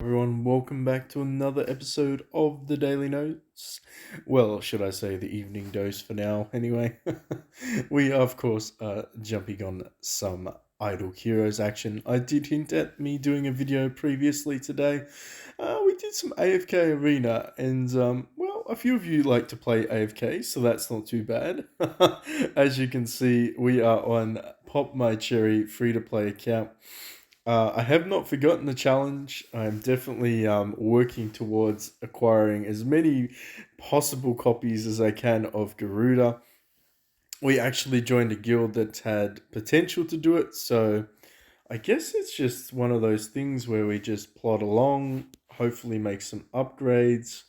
Everyone, welcome back to another episode of the Daily Notes. Well, should I say the evening dose for now, anyway. We are, of course, jumping on some Idle Heroes action. I did hint at me doing a video previously today. We did some AFK Arena, and, well, a few of you like to play AFK, so that's not too bad. As you can see, we are on Pop My Cherry free-to-play account. I have not forgotten the challenge. I'm definitely working towards acquiring as many possible copies as I can of Garuda. We actually joined a guild that had potential to do it, so I guess it's just one of those things where we just plod along, hopefully make some upgrades.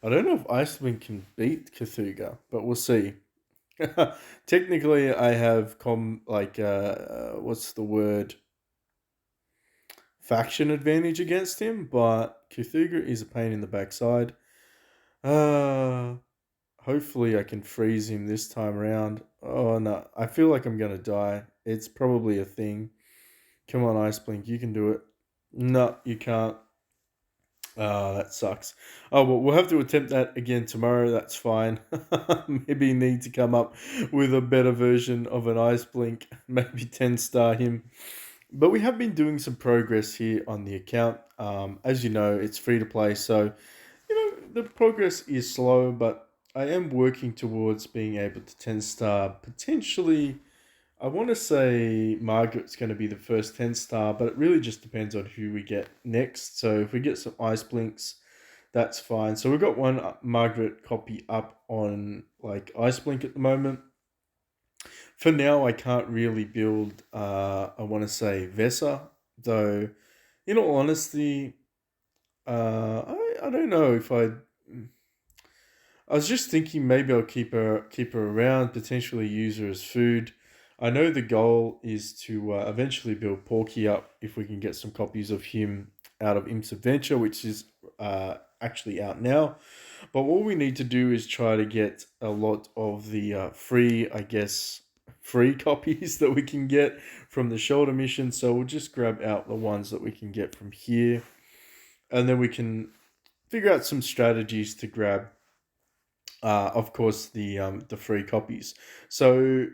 I don't know if Icewind can beat Cthulhu, but we'll see. Technically, I have what's the word? Faction advantage against him, but Cthulhu is a pain in the backside. Uh, Hopefully I can freeze him this time around. Oh no, I feel like I'm gonna die. It's probably a thing. Come on, Iceblink, you can do it. No, you can't. Ah, that sucks. Oh well, we'll have to attempt that again tomorrow. That's fine. Maybe need to come up with a better version of an Iceblink. Maybe 10-star him. But we have been doing some progress here on the account. As you know, it's free to play, so the progress is slow, but I am working towards being able to 10-star potentially. I want to say Margaret's going to be the first 10-star, but it really just depends on who we get next. So if we get some Ice Blinks, that's fine. So we've got one Margaret copy up on like Ice Blink at the moment. For now, I can't really build, I want to say Vesa, though, in all honesty, I don't know if I was just thinking maybe I'll keep her around, potentially use her as food. I know the goal is to eventually build Porky up if we can get some copies of him out of Imp's Adventure, which is actually out now. But what we need to do is try to get a lot of the free, I guess, free copies that we can get from the shoulder mission. So we'll just grab out the ones that we can get from here, and then we can figure out some strategies to grab, of course, the free copies. So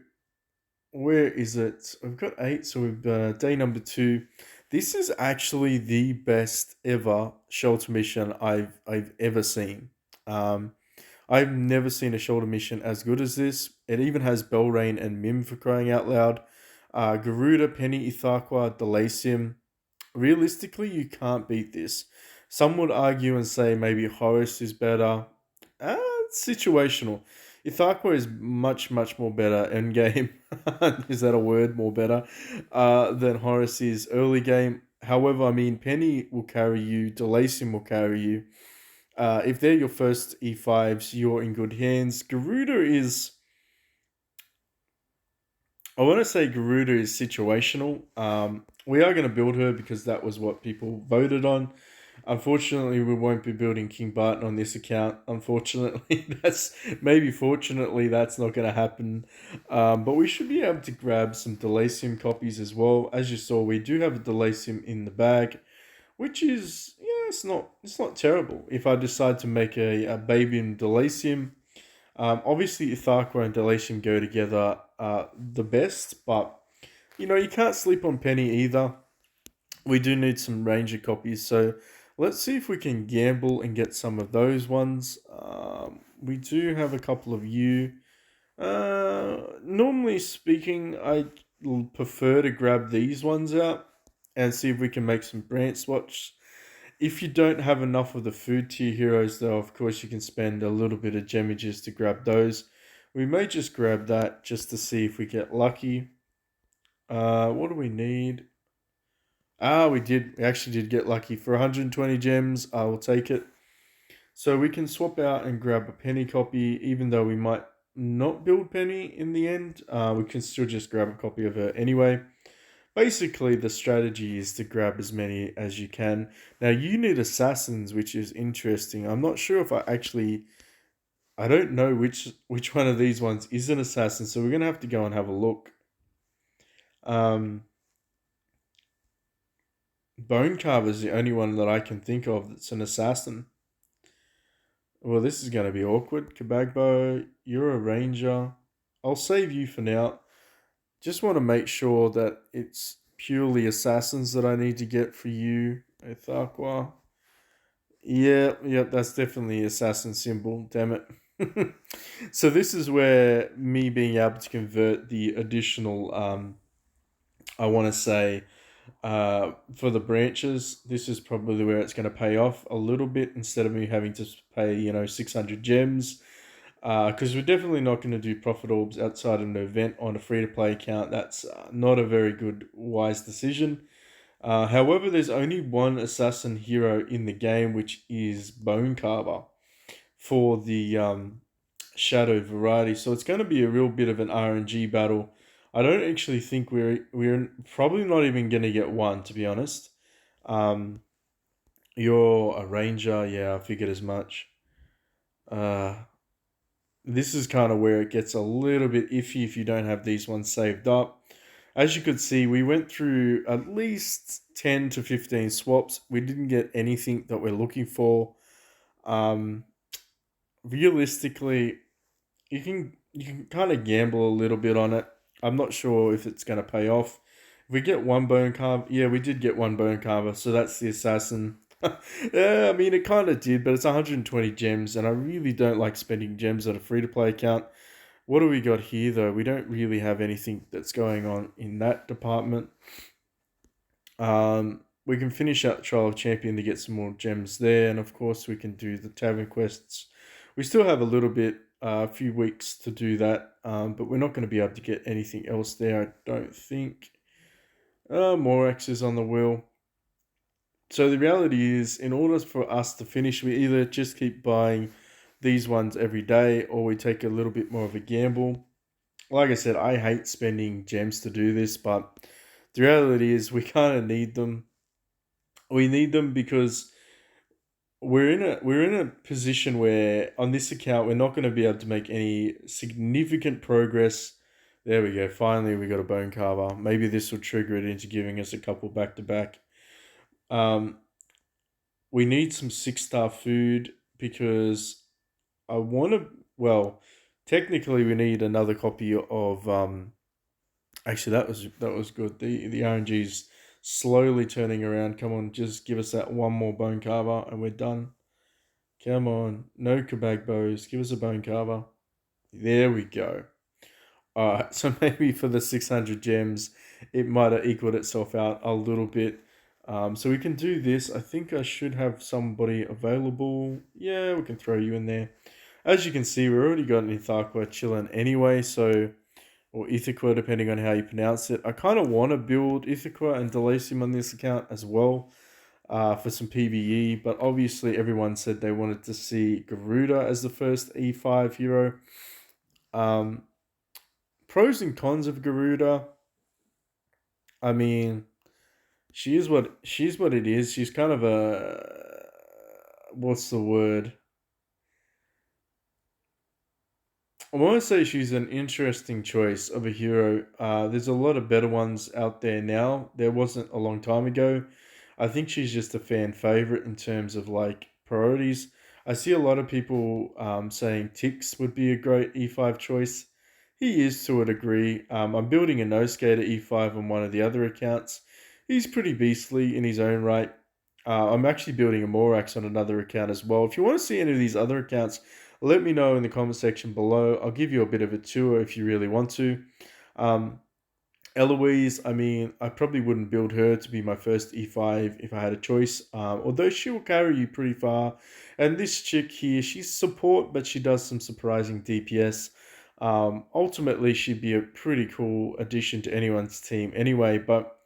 where is it? We've got 8, so we've day number 2. This is actually the best ever shoulder mission I've ever seen. Um, I've never seen a shoulder mission as good as this. It even has Belrain and Mim for crying out loud. Garuda, Penny, Ithaqua, Delacium. Realistically, you can't beat this. Some would argue and say maybe Horus is better. It's situational. Ithaqua is much, much more better end game. Is that a word? More better than Horus is early game. However, I mean, Penny will carry you, Delacium will carry you. If they're your first E5s, you're in good hands. I want to say Garuda is situational. We are going to build her because that was what people voted on. Unfortunately, we won't be building King Barton on this account. Unfortunately, fortunately, that's not going to happen. But we should be able to grab some Delacium copies as well. As you saw, we do have a Delacium in the bag, which is, yeah, it's not terrible. If I decide to make a baby in Delacium, obviously Ithaqua and Delacium go together the best, but you can't sleep on Penny either. We do need some Ranger copies, so let's see if we can gamble and get some of those ones. We do have a couple of you. Normally speaking, I prefer to grab these ones out and see if we can make some branch swaps. If you don't have enough of the food tier heroes, though, of course you can spend a little bit of gemages to grab those. We may just grab that just to see if we get lucky. What do we need? We did. We actually did get lucky for 120 gems. I will take it. So we can swap out and grab a Penny copy, even though we might not build Penny in the end. We can still just grab a copy of her anyway. Basically, the strategy is to grab as many as you can. Now, you need assassins, which is interesting. I'm not sure if I don't know which one of these ones is an assassin, so we're going to have to go and have a look. Um, Bone Carver's the only one that I can think of that's an assassin. Well, this is going to be awkward. Kabagbo, you're a ranger. I'll save you for now. Just want to make sure that it's purely assassins that I need to get for you, Ethaqua. Yeah, that's definitely assassin symbol. Damn it. So this is where me being able to convert the additional, I want to say, for the branches, this is probably where it's going to pay off a little bit instead of me having to pay, 600 gems. Because we're definitely not going to do profit orbs outside of an event on a free to play account. That's not a very good, wise decision. However, there's only one assassin hero in the game, which is Bone Carver for the Shadow variety. So it's going to be a real bit of an RNG battle. I don't actually think we're probably not even going to get one, to be honest. Um, you're a ranger, yeah, I figured as much. Uh, this is kind of where it gets a little bit iffy if you don't have these ones saved up. As you could see, we went through at least 10 to 15 swaps. We didn't get anything that we're looking for. Um, Realistically, you can kind of gamble a little bit on it. I'm not sure if it's going to pay off. If we get one bone carver, yeah, we did get one bone carver, so that's the assassin. Yeah, I mean it kind of did, but it's 120 gems, and I really don't like spending gems on a free to play account. What do we got here though? We don't really have anything that's going on in that department. We can finish out Trial of Champion to get some more gems there, and of course we can do the tavern quests. We still have a little bit, a few weeks to do that, but we're not going to be able to get anything else there, I don't think. More X's on the wheel. So the reality is, in order for us to finish, we either just keep buying these ones every day, or we take a little bit more of a gamble. Like I said, I hate spending gems to do this, but the reality is we kind of need them. We need them because we're in a position where on this account we're not going to be able to make any significant progress. There we go. Finally, we got a bone carver. Maybe this will trigger it into giving us a couple back to back. Um, we need some 6-star food because I want to. Well, technically, we need another copy of. Actually, that was good. The RNG's slowly turning around. Come on, just give us that one more bone carver and we're done. Come on, no kabag bows. Give us a bone carver. There we go. Alright, so maybe for the 600 gems, it might have equaled itself out a little bit. So we can do this. I think I should have somebody available. Yeah, we can throw you in there. As you can see, we already got an Ithaqua chilling anyway, so or Ithaca, depending on how you pronounce it. I kind of want to build Ithaca and Delasium on this account as well for some PvE, but obviously everyone said they wanted to see Garuda as the first E5 hero. Um, Pros and cons of Garuda. I mean, she's what it is. She's kind of a what's the word? I want to say she's an interesting choice of a hero. There's a lot of better ones out there now. There wasn't a long time ago. I think she's just a fan favorite in terms of like priorities. I see a lot of people saying Tix would be a great E5 choice. He is to a degree. I'm building a no skater E5 on one of the other accounts. He's pretty beastly in his own right. I'm actually building a Morax on another account as well. If you want to see any of these other accounts, let me know in the comment section below. I'll give you a bit of a tour if you really want to. Um, Eloise, I mean, I probably wouldn't build her to be my first E5 if I had a choice, although she will carry you pretty far. And this chick here, she's support, but she does some surprising DPS. Ultimately, she'd be a pretty cool addition to anyone's team anyway, but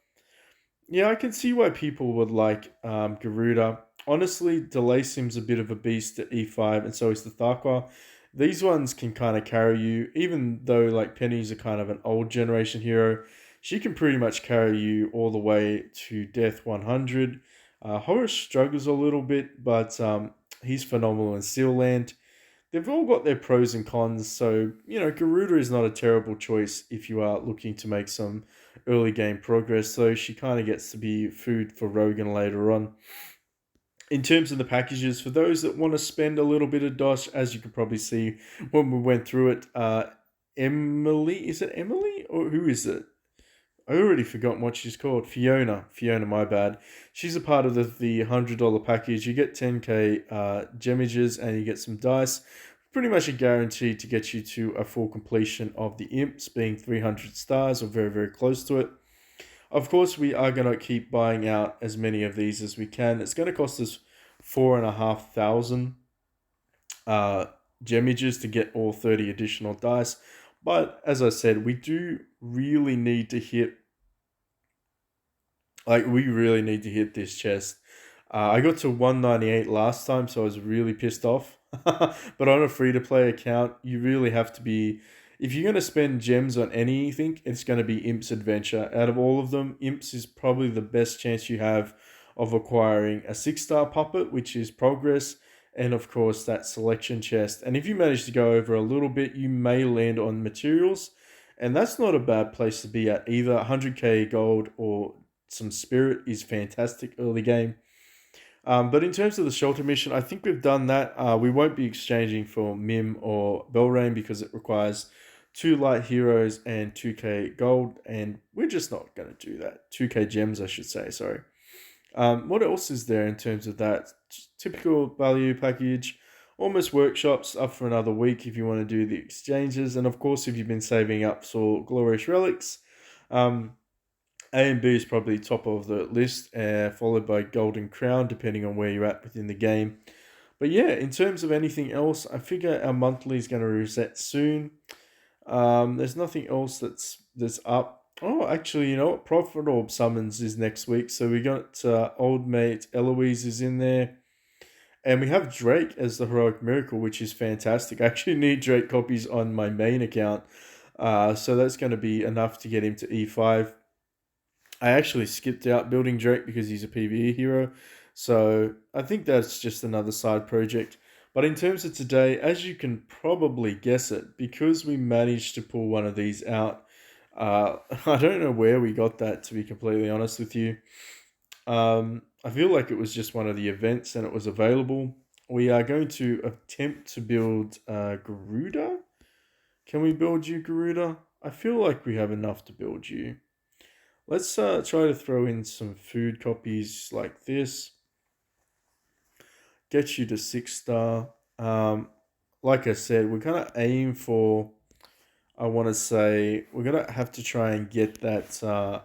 yeah, I can see why people would like Garuda. Honestly, Delay seems a bit of a beast at E5, and so is the Thakwa. These ones can kind of carry you, even though like Penny's a kind of an old generation hero. She can pretty much carry you all the way to Death 100. Horace struggles a little bit, but he's phenomenal in Seal Land. They've all got their pros and cons, so Garuda is not a terrible choice if you are looking to make some early game progress, so she kind of gets to be food for Rogan later on. In terms of the packages, for those that want to spend a little bit of dosh, as you could probably see when we went through it, Emily, is it Emily or who is it? I already forgot what she's called. Fiona, my bad. She's a part of the $100 package. You get 10k gemages and you get some dice. Pretty much a guarantee to get you to a full completion of the imps, being 300 stars or very, very close to it. Of course, we are going to keep buying out as many of these as we can. It's going to cost us 4,500 uh, gemages to get all 30 additional dice. But as I said, we do really need to hit, we really need to hit this chest. I got to 198 last time, so I was really pissed off. But on a free to play account, you really have to be. If you're going to spend gems on anything, it's going to be Imp's Adventure. Out of all of them, Imp's is probably the best chance you have of acquiring a 6-star puppet, which is progress, and of course that selection chest. And if you manage to go over a little bit, you may land on materials, and that's not a bad place to be at either. 100k gold or some spirit is fantastic early game. But in terms of the shelter mission, I think we've done that. We won't be exchanging for Mim or Belrain because it requires 2 light heroes and 2k gold, and we're just not going to do that. 2k gems, I should say, sorry. What else is there in terms of that? Typical value package, almost workshops up for another week if you want to do the exchanges. And of course, if you've been saving up for glorious relics, A and B is probably top of the list, followed by Golden Crown, depending on where you're at within the game. But yeah, in terms of anything else, I figure our monthly is going to reset soon. There's nothing else that's up. Oh, actually, you know what? Prophet Orb Summons is next week. So we got old mate Eloise is in there. And we have Drake as the Heroic Miracle, which is fantastic. I actually need Drake copies on my main account. So that's going to be enough to get him to E5. I actually skipped out building Drake because he's a PvE hero. So I think that's just another side project. But in terms of today, as you can probably guess it, because we managed to pull one of these out, I don't know where we got that, to be completely honest with you. I feel like it was just one of the events and it was available. We are going to attempt to build Garuda. Can we build you, Garuda? I feel like we have enough to build you. Let's try to throw in some food copies like this. Get you to 6-star. Like I said, we're going to aim for, I want to say, we're going to have to try and get that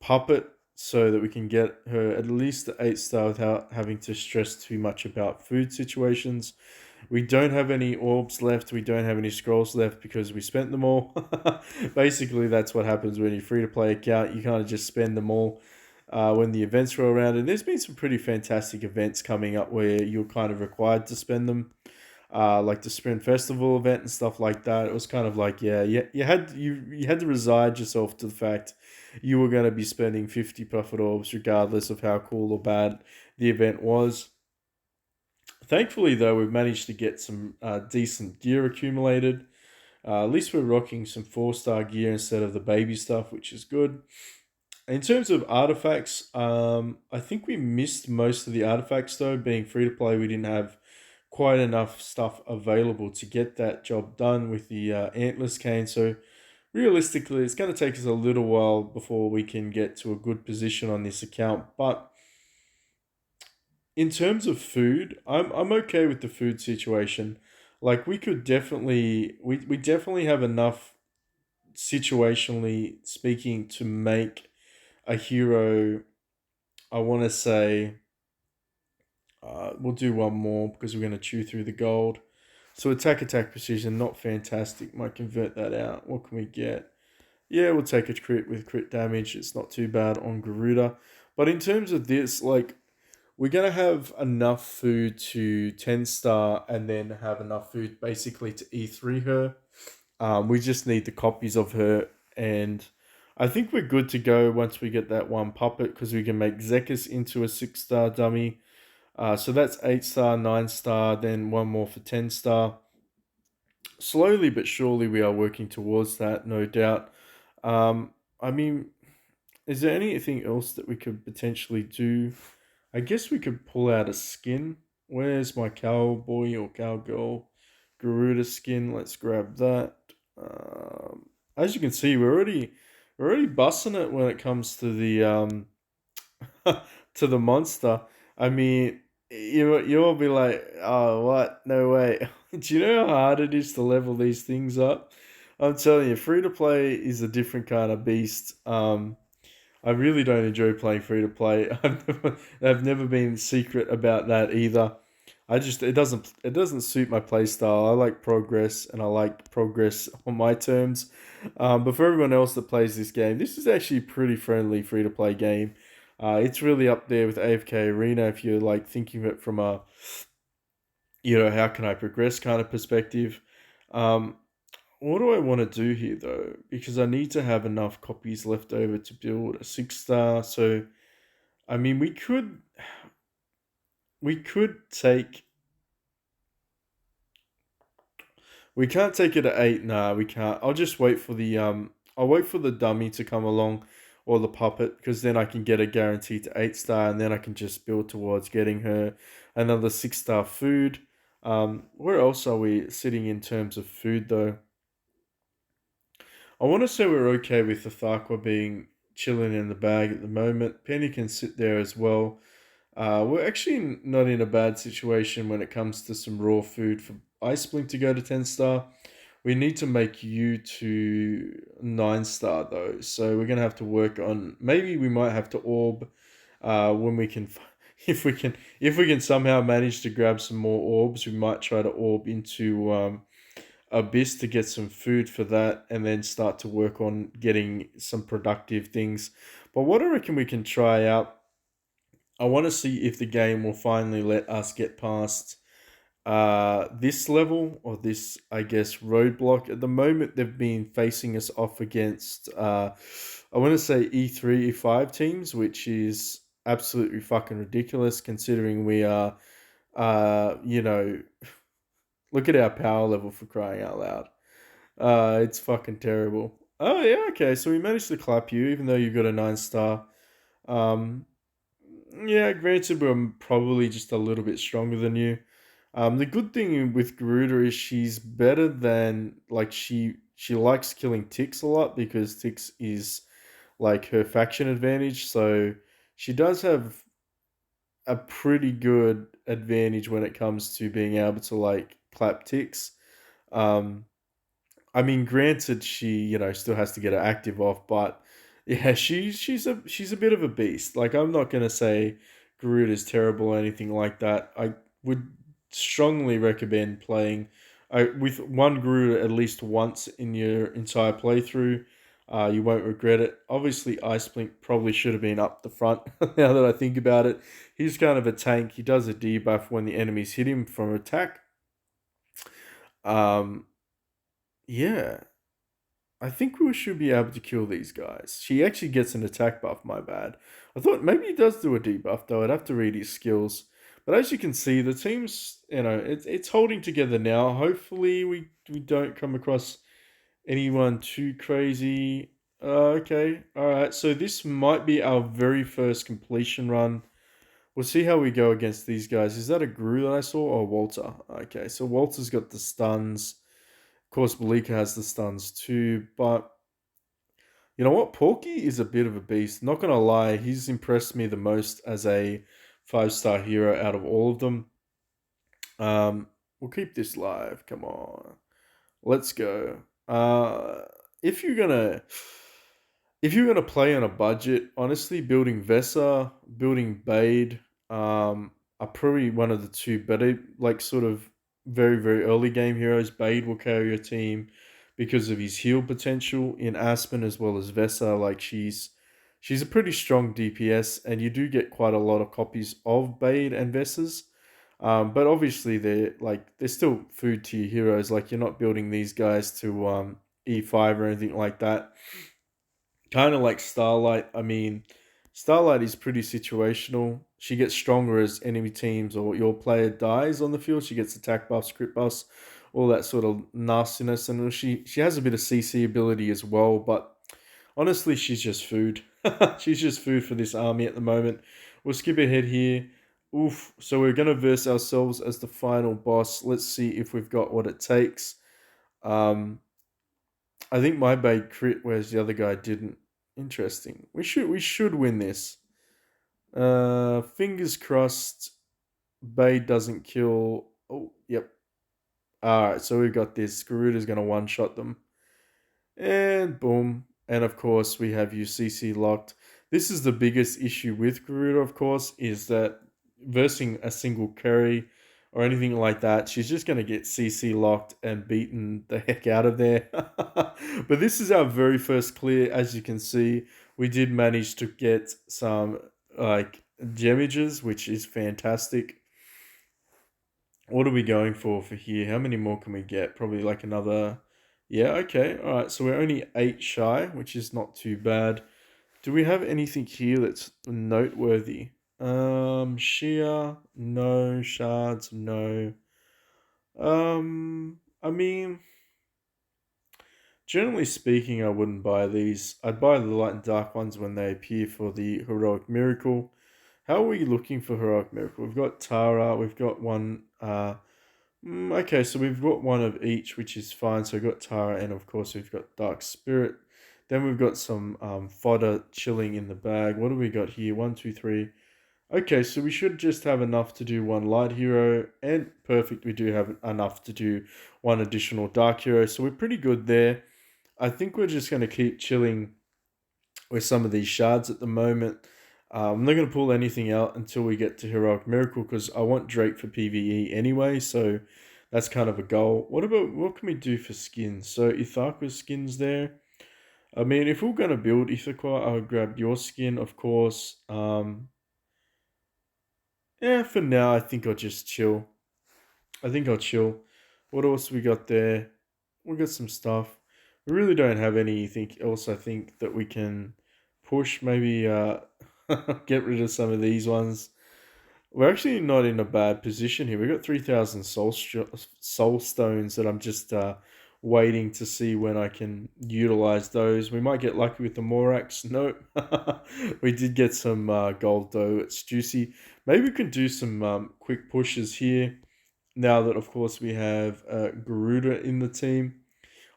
puppet so that we can get her at least the 8-star without having to stress too much about food situations. We don't have any orbs left. We don't have any scrolls left because we spent them all. Basically, that's what happens when you're free to play account. You kind of just spend them all when the events roll around. And there's been some pretty fantastic events coming up where you're kind of required to spend them. Like the Spring Festival event and stuff like that. It was kind of like, yeah, you had to resign yourself to the fact you were going to be spending 50 Prophet Orbs regardless of how cool or bad the event was. Thankfully, though, we've managed to get some decent gear accumulated. At least we're rocking some 4-star gear instead of the baby stuff, which is good. In terms of artifacts, I think we missed most of the artifacts, though. Being free to play, we didn't have quite enough stuff available to get that job done with the Antlers cane. So realistically, it's going to take us a little while before we can get to a good position on this account. But in terms of food, I'm okay with the food situation. Like we could definitely we definitely have enough situationally speaking to make a hero. I want to say we'll do one more because we're going to chew through the gold. So attack precision, not fantastic. Might convert that out. What can we get? Yeah, we'll take a crit with crit damage. It's not too bad on Garuda. But in terms of this, like we're gonna have enough food to 10-star and then have enough food basically to E3 her. We just need the copies of her, and I think we're good to go once we get that one puppet because we can make Zekis into a 6-star dummy. So that's 8-star, 9-star, then one more for 10-star. Slowly but surely we are working towards that, no doubt. I mean, is there anything else that we could potentially do? I guess we could pull out a skin. Where's my cowboy or cowgirl Garuda skin? Let's grab that. As you can see, we're already busting it when it comes to the to the monster. I mean, you'll be like, oh, what? No way. Do you know how hard it is to level these things up? I'm telling you, free to play is a different kind of beast. I really don't enjoy playing free to play. I've never been secret about that either. I just it doesn't suit my play style. I like progress and I like progress on my terms. But for everyone else that plays this game, this is actually a pretty friendly free to play game. It's really up there with AFK Arena if you're like thinking of it from a how can I progress kind of perspective. Um, what do I want to do here though? Because I need to have enough copies left over to build a 6 star. So I mean, we could take we can't take it at 8. Nah, we can't. I'll just wait for the I'll wait for the dummy to come along or the puppet because then I can get a guarantee to 8 star and then I can just build towards getting her another 6 star food. Where else are we sitting in terms of food though? I want to say we're okay with the Farqua being chilling in the bag at the moment. Penny can sit there as well. We're actually not in a bad situation when it comes to some raw food for Iceblink to go to 10 star. We need to make you to 9 star though, so we're gonna have to work on. Maybe we might have to orb when we can, if we can somehow manage to grab some more orbs. We might try to orb into Abyss to get some food for that, and then start to work on getting some productive things. But what I reckon we can try out, I want to see if the game will finally let us get past this level or this, I guess, roadblock. At the moment, they've been facing us off against, I want to say E3, E5 teams, which is absolutely fucking ridiculous considering we are, you know, look at our power level for crying out loud. It's fucking terrible. Oh, yeah, okay, so we managed to clap you, even though you got a 9 star. Um, yeah, granted, we're probably just a little bit stronger than you. The good thing with Garuda is she's better than like she likes killing ticks a lot because ticks is like her faction advantage. So she does have a pretty good advantage when it comes to being able to like clap ticks. Um, I mean, granted, she still has to get her active off, but yeah, she's a bit of a beast. Like I'm not gonna say Garuda's terrible or anything like that. I would strongly recommend playing with one Garuda at least once in your entire playthrough. You won't regret it. Obviously, Iceblink probably should have been up the front. Now that I think about it, he's kind of a tank. He does a debuff when the enemies hit him from attack. Um, yeah, I think we should be able to kill these guys. She actually gets an attack buff, my bad. I thought maybe he does do a debuff, though. I'd have to read his skills. But as you can see, the team's, it's holding together now. Hopefully, we don't come across anyone too crazy. Okay, alright. So this might be our very first completion run. We'll see how we go against these guys. Is that a Gru that I saw or Walter? Okay, so Walter's got the stuns. Of course, Malika has the stuns too, but you know what? Porky is a bit of a beast. Not gonna lie, he's impressed me the most as a 5 star hero out of all of them. We'll keep this live. Come on, let's go. If you're gonna play on a budget, honestly, building Vesa, building Bade, are probably one of the two better, like sort of very early game heroes. Bade will carry your team because of his heal potential in Aspen as well as Vesa. Like she's a pretty strong DPS, and you do get quite a lot of copies of Bade and Vesas. But obviously they're still food tier heroes. Like you're not building these guys to E5 or anything like that. Kind of like Starlight. I mean, Starlight is pretty situational. She gets stronger as enemy teams or your player dies on the field. She gets attack buffs, crit buffs, all that sort of nastiness, and she has a bit of CC ability as well. But Honestly, she's just food. She's just food for this army at the moment. We'll skip ahead here. Oof. So we're going to verse ourselves as the final boss. Let's see if we've got what it takes. Um, I think my bait crit, whereas the other guy didn't. Interesting. We should win this. Fingers crossed. Bait doesn't kill. Oh, yep. All right. So we've got this. Garuda's going to one shot them. And boom. And of course, we have UCC locked. This is the biggest issue with Garuda, of course, is that versing a single carry or anything like that, she's just going to get CC locked and beaten the heck out of there. But this is our very first clear. As you can see, we did manage to get some like gemages, which is fantastic. What are we going for here? How many more can we get? Probably like another. Yeah, okay. All right. So we're only 8 shy, which is not too bad. Do we have anything here that's noteworthy? Sheer, no. Shards, no. I mean, generally speaking, I wouldn't buy these. I'd buy the light and dark ones when they appear for the heroic miracle. How are we looking for heroic miracle? We've got Tara. We've got one. Okay, so we've got one of each, which is fine. So we've got Tara, and of course we've got Dark Spirit. Then we've got some fodder chilling in the bag. What do we got here? One, two, three. Okay, so we should just have enough to do one light hero, and perfect, we do have enough to do one additional dark hero. So we're pretty good there. I think we're just going to keep chilling with some of these shards at the moment. I'm not going to pull anything out until we get to Heroic Miracle because I want Drake for PvE anyway, so that's kind of a goal. What can we do for skins? So Ithaqua's skins there. I mean, if we're going to build Ithaqua, I would grab your skin, of course. Yeah, for now, I think I'll just chill. I think I'll chill. What else we got there? We got some stuff. We really don't have anything else. I think that we can push. Maybe get rid of some of these ones. We're actually not in a bad position here. We got 3,000 soul stones that I'm just waiting to see when I can utilize those. We might get lucky with the Morax. Nope. We did get some gold though. It's juicy. Maybe we can do some quick pushes here now that, of course, we have Garuda in the team.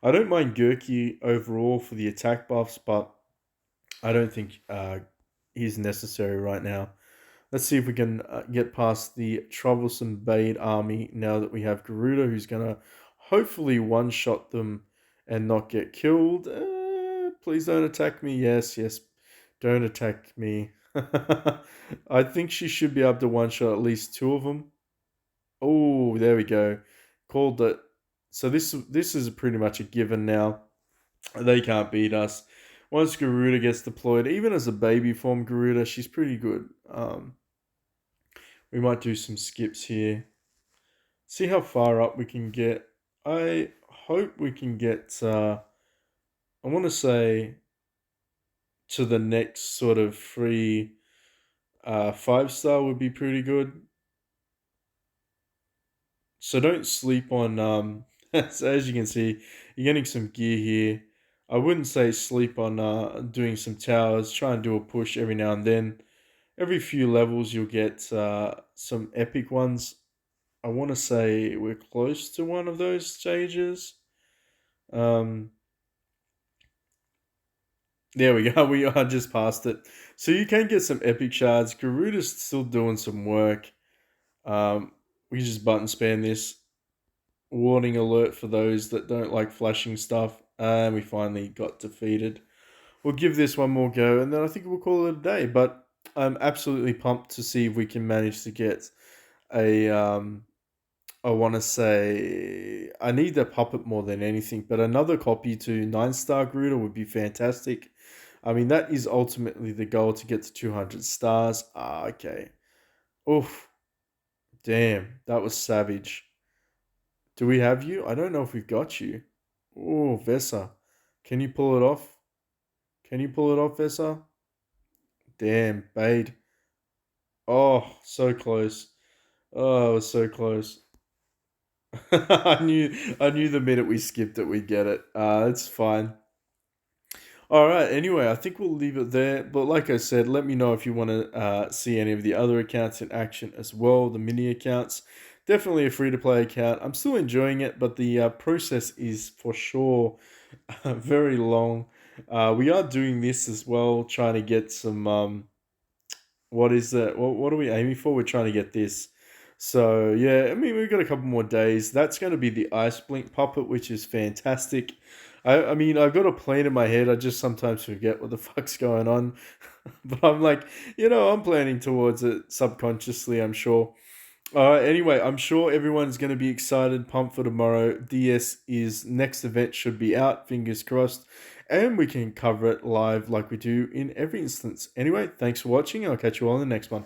I don't mind Gurki overall for the attack buffs, but I don't think he's necessary right now. Let's see if we can get past the troublesome Bade army now that we have Garuda, who's going to hopefully one-shot them and not get killed. Please don't attack me. Yes, yes, don't attack me. I think she should be able to one-shot at least 2 of them. Oh, there we go. Called it. So this is pretty much a given now. They can't beat us. Once Garuda gets deployed, even as a baby form Garuda, she's pretty good. We might do some skips here. See how far up we can get. I hope we can get, I want to say, to the next sort of free 5-star would be pretty good. So don't sleep on, so as you can see, you're getting some gear here. I wouldn't say sleep on doing some towers. Try and do a push every now and then. Every few levels you'll get some epic ones. I want to say we're close to one of those stages. Um, there we go. We are just past it. So you can get some epic shards. Garuda's still doing some work. We just button spam this. Warning alert for those that don't like flashing stuff. And we finally got defeated. We'll give this one more go, and then I think we'll call it a day. But I'm absolutely pumped to see if we can manage to get a I want to say I need the puppet more than anything, but another copy to 9-star Garuda would be fantastic. I mean, that is ultimately the goal to get to 200 stars. Okay. Oof. Damn, that was savage. Do we have you? I don't know if we've got you. Oh, Vesa. Can you pull it off? Can you pull it off, Vesa? Damn, Bade. Oh, so close. Oh, it was so close. I knew the minute we skipped it, we'd get it. It's fine. All right. Anyway, I think we'll leave it there. But like I said, let me know if you want to see any of the other accounts in action as well. The mini accounts, definitely a free to play account. I'm still enjoying it, but the process is for sure very long. We are doing this as well, trying to get some. What is that? What are we aiming for? We're trying to get this. So yeah, I mean we've got a couple more days. That's going to be the ice blink puppet, which is fantastic. I mean I've got a plan in my head. I just sometimes forget what the fuck's going on, but I'm like, I'm planning towards it subconsciously. I'm sure. Anyway, I'm sure everyone's going to be excited, pumped for tomorrow. DS is next event should be out, fingers crossed, and we can cover it live like we do in every instance. Anyway, thanks for watching. I'll catch you all in the next one.